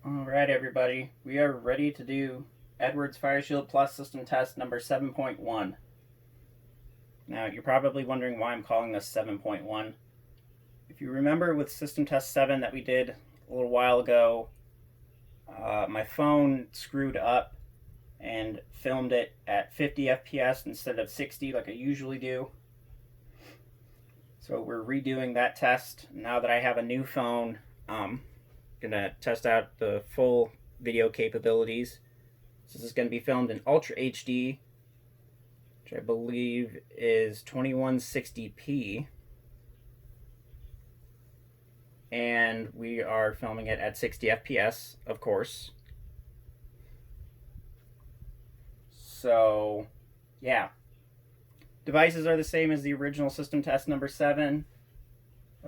Alright everybody, we are ready to do Edwards FireShield Plus system test number 7.1. Now you're probably wondering why I'm calling this 7.1. If you remember with system test 7 that we did a little while ago, my phone screwed up and filmed it at 50 FPS instead of 60 like I usually do. So we're redoing that test now that I have a new phone. Gonna test out the full video capabilities. So this is going to be filmed in Ultra HD, which I believe is 2160p, and we are filming it at 60 FPS, of course. So yeah, devices are the same as the original system test number 7.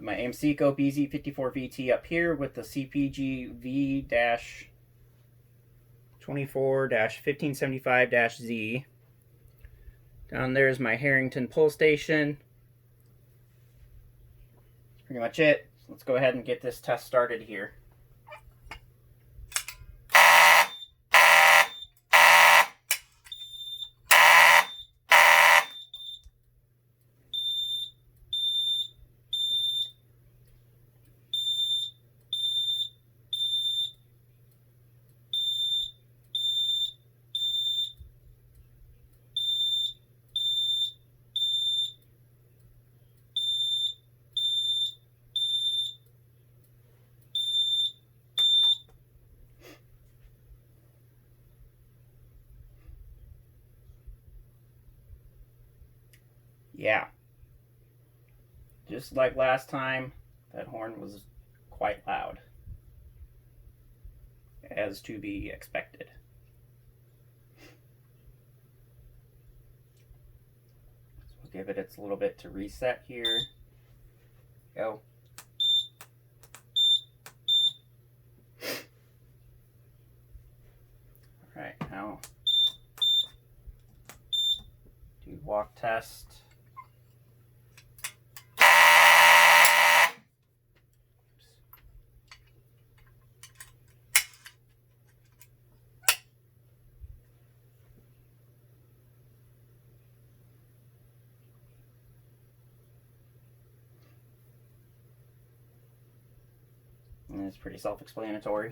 My Amseco BZ-54VT up here with the CPG V-24-1575-Z. Down there is my Harrington Pull Station. That's pretty much it. So let's go ahead and get this test started here. Yeah, just like last time, that horn was quite loud, as to be expected. So we'll give it its little bit to reset here. Go. Alright, now do walk test. And it's pretty self-explanatory.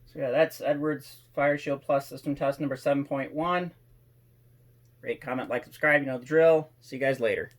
So yeah, that's Edwards FireShield Plus system test number 7.1. Rate, comment, like, subscribe, you know the drill. See you guys later.